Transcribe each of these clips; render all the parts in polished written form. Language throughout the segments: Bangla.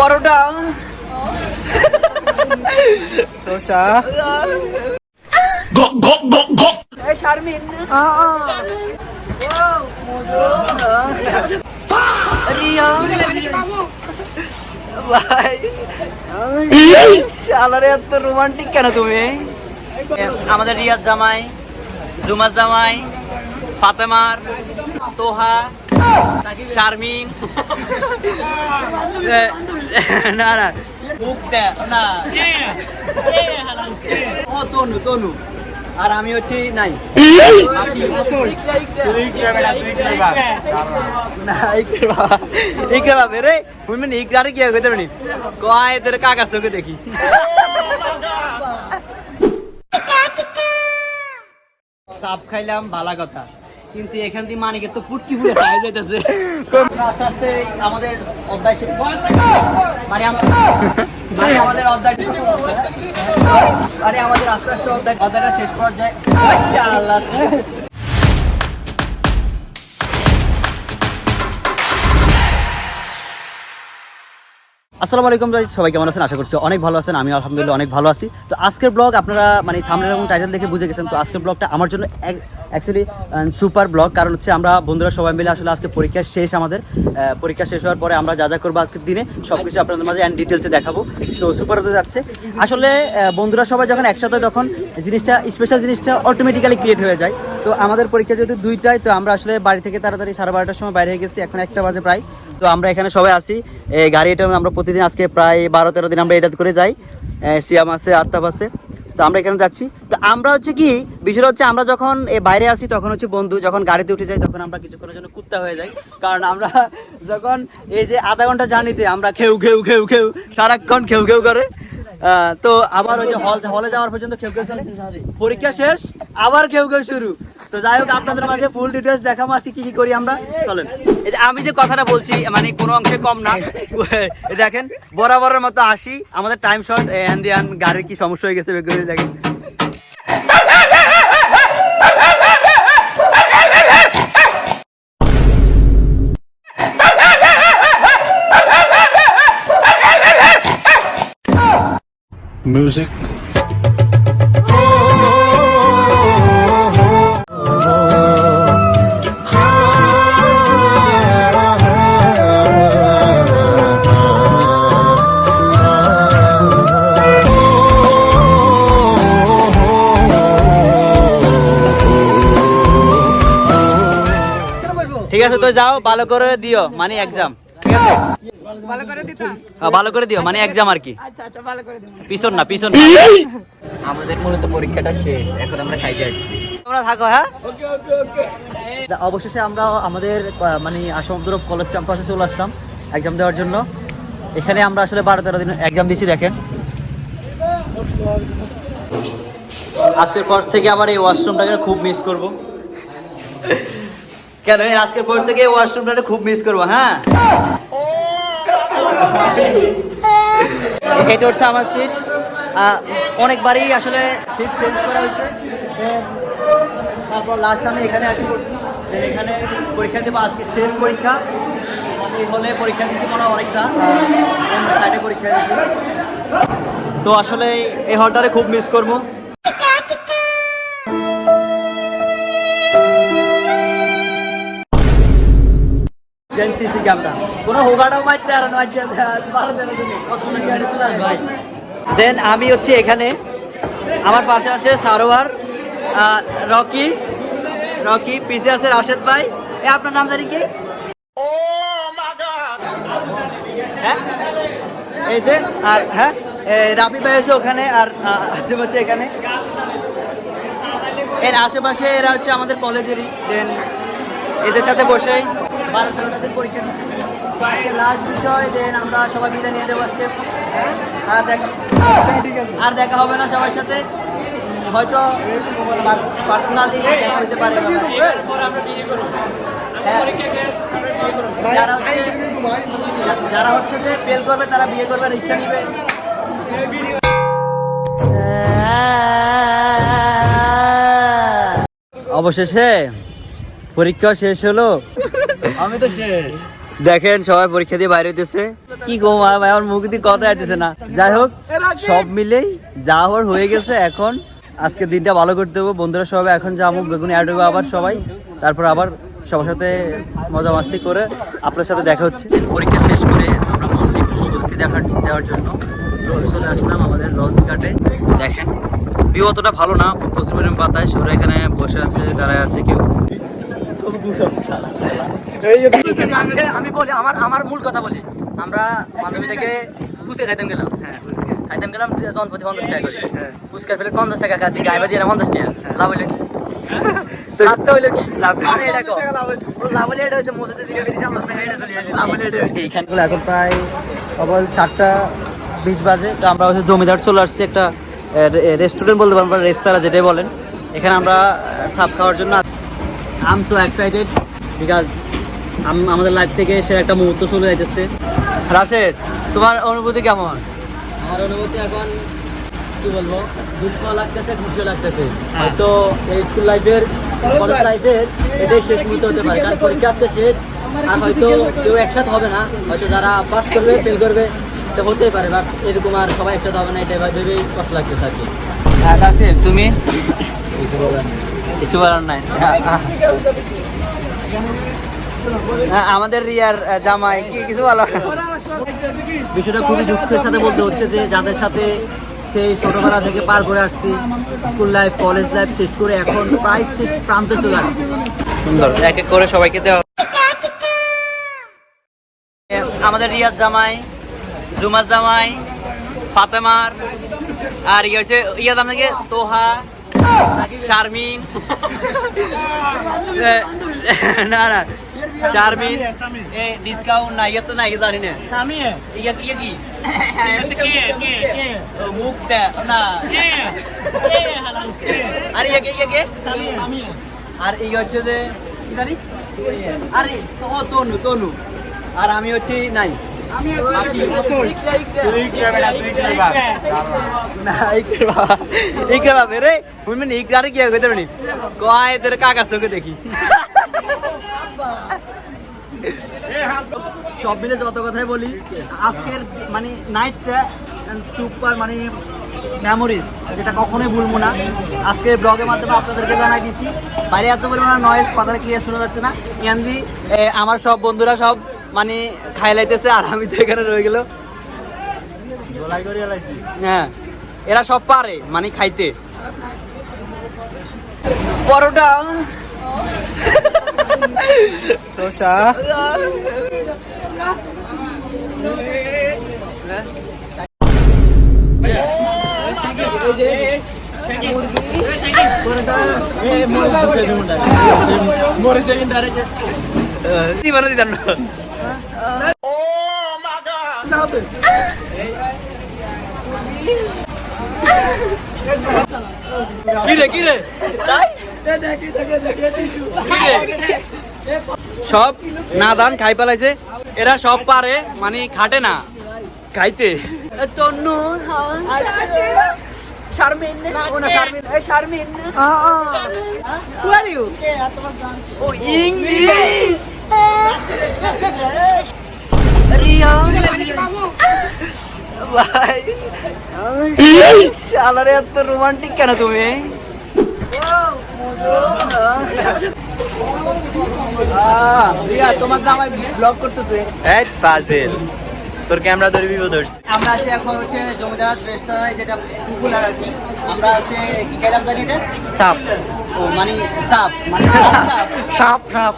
পরোটা দোসা শারমিন ভাই শালারে এত রোমান্টিক কেন তুমি? আমাদের রিয়াদ জামাই, জুমার জামাই, ফাতেমার, তোহা, শারমিন, না না না ও তনু তনু, আর আমি হচ্ছি নাই কাকার চোখে দেখি। সাপ খাইলাম ভালো কথা, কিন্তু এখান থেকে মানিকের তো পুটকি পুড়ে চাই যাইতেছে। আস্তে আস্তে আমাদের অধ্যায় শেষ, মানে আমাদের অধ্যায়, আরে আমাদের আস্তে আস্তে অধ্যায়টা শেষ পর্যায়ে। মাশাআল্লাহ। আসসালামু আলাইকুম গাইস, সবাই কেমন আছেন? আশা করছি অনেক ভালো আছেন। আমি আলহামদুলিল্লাহ অনেক ভালো আছি। তো আজকের ব্লগ আপনারা মানে থাম্বনেল এবং টাইটেল দেখে বুঝে গেছেন। তো আজকের ব্লগটা আমার জন্য অ্যাকচুয়ালি সুপার ব্লগ, কারণ হচ্ছে আমরা বন্ধুরা সবাই মিলে আসলে আজকে পরীক্ষা শেষ। আমাদের পরীক্ষা শেষ হওয়ার পরে আমরা যা যা করবো আজকের দিনে সব কিছু আপনাদের মাঝে অ্যান্ড ডিটেলসে দেখাবো। তো সুপার হতে যাচ্ছে আসলে বন্ধুরা সবাই যখন একসাথে, তখন জিনিসটা স্পেশাল জিনিসটা অটোমেটিক্যালি ক্রিয়েট হয়ে যায়। তো আমাদের পরীক্ষা যেহেতু 2টায়, তো আমরা আসলে বাড়ি থেকে তাড়াতাড়ি 12:30টার সময় বাইরে হয়ে গেছি। এখন 1টা বাজে প্রায়। তো আমরা এখানে সবাই আসি এই গাড়ি, এটা আমরা প্রতিদিন আজকে প্রায় 12-13 দিন আমরা এটা করে যাই। সিয়াম আছে, আত্তাব আছে, তো আমরা এখানে যাচ্ছি। তো আমরা হচ্ছে কি বিষয়টা হচ্ছে, আমরা যখন বাইরে আসি তখন হচ্ছে বন্ধু যখন গাড়িতে উঠে যাই তখন আমরা কিছুক্ষণের জন্য কুত্তা হয়ে যাই। কারণ আমরা যখন এই যে আধা ঘন্টা জার্নিতে আমরা খেউ খেউ খেউ খেউ সারাক্ষণ খেউ খেউ করে, তো আবার ওই যে হলে যাওয়ার পর্যন্ত খেউ খেউ চলে, পরীক্ষা শেষ আবার খেউ খেউ শুরু। তো যাই হোক, আপনাদের মাঝে ফুল ডিটেলস দেখাবো আজকে কি কি করি আমরা। চলেন, এই যে আমি যে কথাটা বলছি মানে কোনো অংশে কম না। দেখেন বরাবরের মতো আসি, আমাদের টাইম শর্ট, এন্ডিয়ান গাড়ির কি সমস্যা হয়ে গেছে দেখেন। Music. ঠিক আছে, তো যাও ভালো করে দিও মানে এক্সাম। ঠিক আছে, ভালো করে দিতা? ভালো করে দিও মানে এক্সাম আর কি। আচ্ছা আচ্ছা, ভালো করে দেব। পিছন না পিছন। আমাদের মূলত পরীক্ষাটা শেষ, এখন আমরা খাইতে আসছি। তোমরা থাকো, হ্যাঁ? ওকে ওকে ওকে। অবশেষে আমরা আমাদের মানে আসমদুর কলেজ ক্যাম্পাসে চলে আসলাম এক্সাম দেওয়ার জন্য। এখানে আমরা আসলে 12-13 দিন এক্সাম দিয়েছি। দেখেন আজকের পর থেকে আবার এই ওয়াশরুমটাকে খুব মিস করব। কেন আজকের পর থেকে ওয়াশরুমটা খুব মিস করবো। হ্যাঁ, এটা হচ্ছে আমার সিট। অনেকবারই আসলে সিট চেঞ্জ করা হয়েছে। তারপর লাস্ট আমি এখানে আসি করছি, এখানে পরীক্ষা দেবো। আজকে শেষ পরীক্ষা, এই হলে পরীক্ষা দিচ্ছি মনে হয় অনেকটা, অন্য সাইডে পরীক্ষা দিচ্ছি। তো আসলে এই হলটারে খুব মিস করবো। সিসি ক্যামেরা কোনো হোগাটাও মারতে আর দেন আমি হচ্ছে এখানে, আমার পাশে আছে সারোয়ার, রকি রকি পিছে আছে রাশেদ ভাই। আপনার নাম জানি কি? হ্যাঁ, এই যে, আর হ্যাঁ রাবি ভাই আছে ওখানে, আর আসিফ হচ্ছে এখানে। এর আশেপাশে এরা হচ্ছে আমাদের কলেজেরই। দেন এদের সাথে বসেই 12-13 দিন পরীক্ষা দিচ্ছি। তো আজকে লাস্ট বিষয়, দেন আমরা সবাই মিলে নিয়ে যাবো আজকে। আর দেখা হবে না সবার সাথে, হয়তো পার্সোনালি হতে পারে। যারা হচ্ছে যে ফেল করবে তারা বিয়ে করবে, রিক্সা নিবে। অবশেষে পরীক্ষা শেষ হলো। আমি তো শেষ, দেখেন সবাই পরীক্ষা দিয়ে বাইরে হইতেছে কি গো মা ভাই আমার মুখ দিয়ে কথা আইতেছে না। যাই হোক সব মিলেই যা হওয়ার হয়ে গেছে। এখন আজকে দিনটা ভালো করতে হবে বন্ধুরা সবাই। এখন যাবো বেগুনি অ্যাড হবে আবার সবাই, তারপর আবার সবার সাথে মজা মাস্তি করে আপনার সাথে দেখা হচ্ছে। পরীক্ষা শেষ করে আমরা মনকে একটু স্বস্তি দেওয়ার জন্য চলে আসলাম আমাদের লঞ্চ ঘাটে। দেখেন ভিউ অতটা ভালো না, প্রচুর পরিমাণ বাতাস। ওরা এখানে বসে আছে, দাঁড়ায় আছে কেউ। আমি বলি আমার মূল কথা বলি, আমরা বান্ধবী থেকে ফুচকা খাইতাম গেলাম। হ্যাঁ খাইতাম গেলাম জনপ্রতি 50 টাকা করে। ফুচকা ফেলে 50 টাকা খাতি গাইবা দিয়ে 50 টাকা। লাভ হইলো কি? লাভটা হইলো কি? লাভ এটা কো লাভ হইলো এটা হচ্ছে মসজিদে দিকে বেরিয়ে 50 টাকা এটা চলে আসে। লাভ হইলো এটা এইখানগুলো এখন প্রায় সকাল 7:20 বাজে। তো আমরা হচ্ছে জমিদার চলে আসছি, একটা রেস্টুরেন্ট বলতে পারবো, রেস্তোরাঁ যেটাই বলেন। এখানে আমরা সাপ খাওয়ার জন্য I am so excited because আমাদের লাইফ থেকে সে একটা মুহূর্ত চলে যাইতেছে। রাশেদ, তোমার অনুভূতি কেমন? আমার অনুভূতি এখন কি বলবো, দুঃখ লাগতেছে, খুশিও লাগতেছে। হয়তো এই স্কুল লাইফের কলেজ লাইফের এটাই শেষ মুহূর্ত হতে পারে, কারণ পরীক্ষা আজকে শেষ। আর হয়তো কেউ একসাথে হবে না, হয়তো যারা পাস করবে ফেল করবে তো হতেই পারে, বাট এরকম আর সবাই একসাথে হবে না, এটা ভেবেই কষ্ট লাগতেছে আর কি। রাশেদ তুমি কিছু বলার নাই? আমাদের রিয়ার জামাই কি কিছু বলো? বিষয়টা খুবই দুঃখের সাথে বলতে হচ্ছে যে যাদের সাথে সেই ছোটবেলা থেকে পার করে আসছি, স্কুল লাইফ কলেজ লাইফ শেষ করে এখন প্রায় শেষ প্রান্তে চলে আসছি। সুন্দর, এক এক করে সবাইকে দেওয়া। আমাদের রিয়ার জামাই, জুমার জামাই, ফাতেমার, আর ইয়ে হচ্ছে ইয়া জামাই থেকে তোহা, শারমিন, না না শারমিন এ ডিসকাউন্ট না ইয়া তো না জানি না ইয়া কি কি মুক্তা না আর ইয়া কে আর এই হচ্ছে যে কি জানি আরে ও তনু আর আমি হচ্ছি নাই দেখি সব মিলে যত কথাই বলি আজকের মানে নাইটটা সুপার মানে মেমোরিজ, যেটা কখনোই ভুলবো না। আজকের ব্লগের মাধ্যমে আপনাদেরকে জানাই দিছি বাইরে এত পরিমাণে নয়েজ, কথা ক্লিয়ার শোনা যাচ্ছে না। ইয়ান্দি আমার সব বন্ধুরা সব মানে খাই লাইতেছে আর আমি তো এখানে রয়ে গেল। হ্যাঁ এরা সব পারে মানে খাইতে। পরোটা শসা কিরে সব না দান খাই পালাইছে। এরা সব পারে মানে খাটে না খাইতে। তন্নু শারমিন ও না শারমিন এই শারমিন হু আর ইউ ও ইংলিশ রিয়া ভাই শালারে এত রোমান্টিক কেন তুমি? তোমার জামাই ব্লগ করতেছে। এই পাজেল তোর ক্যামেরা ধরবি ও ধরছি। আমরা আছি এখন হচ্ছে জমিদার রেস্টুরেন্ট, যেটা পপুলার আর কি। আমরা হচ্ছে কি খেলাম জানি এটা সাপ, ও মানে সাপ মানে সাপ সাপ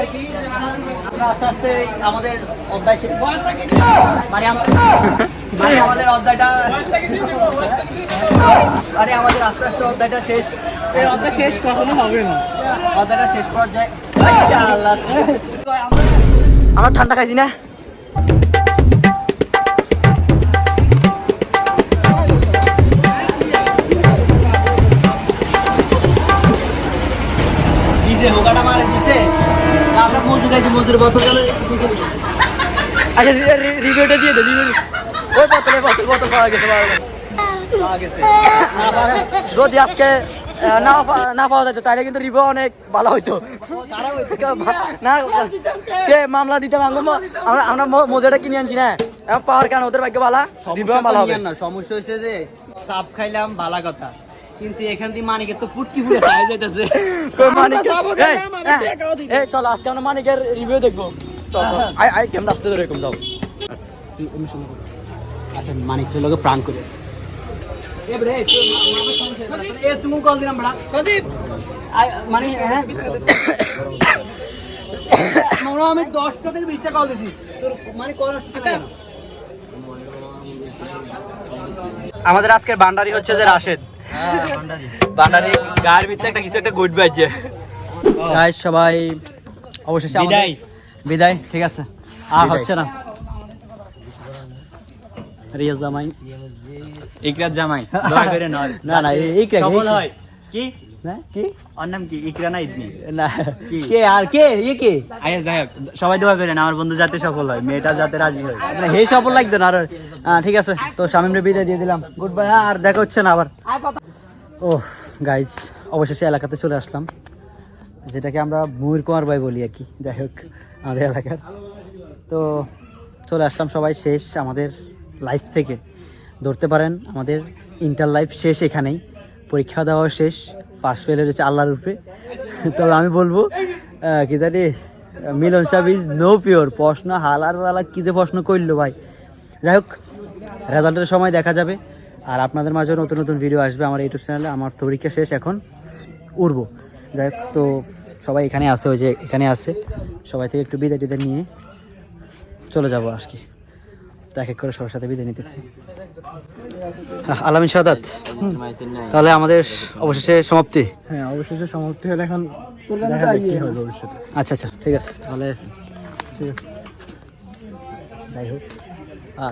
আর কি। আমরা আস্তে আস্তে আমাদের অধ্যায় শেষ মানে আমাদের অধ্যায়টা আরে আমাদের আস্তে আস্তে অধ্যায়টা শেষ। এই অধ্যায় শেষ কখনো হবে না, অধ্যায়টা শেষ পর্যায়ে। আমার ঠান্ডা খাইছি না। দিছে হোগাটা মারে দিছে। আমরা মজু খাইছি, মজুর বোতল গেলে আচ্ছা রিভিউটা দিয়ে দে। ওই বোতল পাওয়া গেছে। যদি আজকে না পাওয়া যেত তাহলে কিন্তু রিভিউ অনেক ভালো হইতো না কে মামলা দিতাম আমরা মজাটা কিনে আনছি না এখন পাওয়ার কারণে ওদের ভাগ্য ভালো রিভিউ ভালো হবে না। সমস্যা হচ্ছে যে সাপ খাইলাম ভালো কথা, কিন্তু এখান দিয়ে মানিকের তো পুটকি পুরে চাই যাইতেছে। চল আজকে আমরা মানিকের রিভিউ দেখবো। আই কেমন আসতে ধরে এরকম যাও। আচ্ছা মানিকের লোকে প্রাণ করে তুমি কল দিলাম বড়া মানে হ্যাঁ আমি 10টা থেকে 20টা কল দিছি, তোর মানে কল আসছে না কেন? আমাদের আজকের ভান্ডারি হচ্ছে যে রাশেদ। ভান্ডারি গায়ের ভিতরে একটা কিছু একটা গুড বাজছে। গাইস সবাই অবশেষে বিদায় বিদায়, ঠিক আছে আর হচ্ছে না। রিয়াজ জামাই ইকরাত জামাই দয়া করে নয়। না না ইকরা সফল হয় কি না কি ওর নাম কি? ইকরা না ইদনি? না কে আর কে কে আচ্ছা যাই হোক, সবাই দোয়া করেন আমার বন্ধু যাতে সফল হয়, মেয়েটা যাতে রাজি হয়। না হে সফল লাগতো না আর ঠিক আছে। তো শামিমরে বিদায় দিয়ে দিলাম, গুড বাই। আর দেখা হচ্ছে না আবার। ও গাইজ অবশেষে এলাকাতে চলে আসলাম, যেটাকে আমরা মুর কুমার ভাই বলি আর কি। যাই হোক আমাদের এলাকার তো চলে আসলাম সবাই। শেষ আমাদের লাইফ থেকে ধরতে পারেন আমাদের ইন্টার লাইফ শেষ এখানেই। পরীক্ষা দেওয়া শেষ, পাস ফেল হয়েছে আল্লাহর রূপে। তবে আমি বলবো কি জানি মিলন সাহেব ইজ নো পিওর। প্রশ্ন হালার হালা কী যে প্রশ্ন করলো ভাই। যাই হোক রেজাল্টের সময় দেখা যাবে, আর আপনাদের মাঝে নতুন নতুন ভিডিও আসবে আমার ইউটিউব চ্যানেলে। আমার তো পরীক্ষা শেষ, এখন উড়বো। যাই হোক তো সবাই এখানে আছে, ওই যে এখানে আছে, সবাই থেকে একটু বিদায় টিদায় নিয়ে চলে যাবো আর কি। তো এক এক করে সবার সাথে বিদায় নিতেছি। আলামিন সাদাত, তাহলে আমাদের অবশেষে সমাপ্তি। হ্যাঁ অবশেষে সমাপ্তি হলে এখন কি হবে ভবিষ্যতে। আচ্ছা আচ্ছা ঠিক আছে তাহলে ঠিক আছে। যাই হোক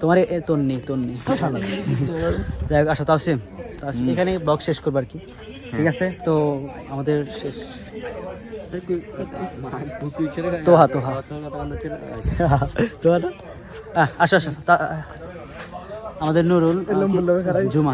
তোমার তোর নেই যাই হোক। আচ্ছা তাওসিম এখানে ব্লগ শেষ করবো আর কি, ঠিক আছে? তো আমাদের শেষ তোহা আসো আসো আমাদের নুরুল জুমা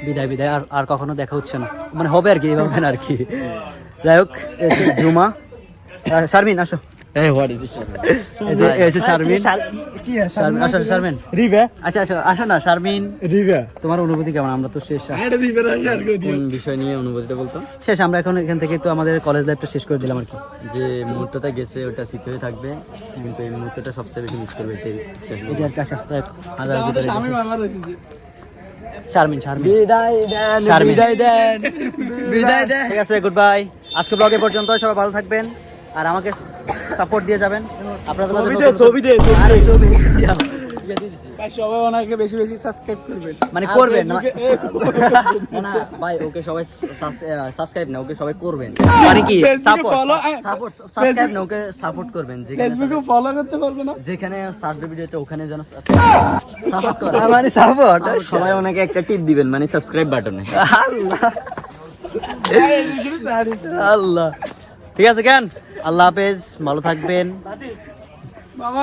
বিদায় বিদায়। আর কখনো দেখা হচ্ছে না, মানে হবে আর কি, এভাবে না আর কি। যাই হোক জুমা শারমিন আসো। শারমিন আচ্ছা আচ্ছা আসো না শারমিন। তোমার অনুভূতি কেমন? আমরা তো শেষ বিষয় নিয়ে অনুভূতিটা বলতো শেষ, আমরা এখন এখান থেকে তো আমাদের কলেজ লাইফটা শেষ করে দিলাম আর কি। যে মুহূর্তটা গেছে ওটা স্মৃতি হয়ে থাকবে, কিন্তু এই মুহূর্তটা সবচেয়ে বেশি মিস করবে। এটা আর কাছে হাজার ভিতরে শারমিন বিদায় দেন। ঠিক আছে গুড বাই। আজকে ব্লগে পর্যন্ত, সবাই ভালো থাকবেন আর আমাকে সাপোর্ট দিয়ে যাবেন। আপনাদের সবাই ওনাকে বেশি বেশি সাবস্ক্রাইব করবেন, মানে করবেন না ভাই, ওকে সবাই সাবস্ক্রাইব না, ওকে সবাই করবেন। মানে কি সাপোর্ট সাবস্ক্রাইব না, ওকে সাপোর্ট করবেন। ফেসবুকে ফলো করতে পারবে না, যেখানে সার্চ ভিডিওতে ওখানে যেন সাপোর্ট করে। মানে সাপোর্ট সবাই ওনাকে একটা টিপ দিবেন, মানে সাবস্ক্রাইব বাটনে। আল্লাহ ঠিক আছে কেন? আল্লাহ হাফেজ, ভালো থাকবেন। মামা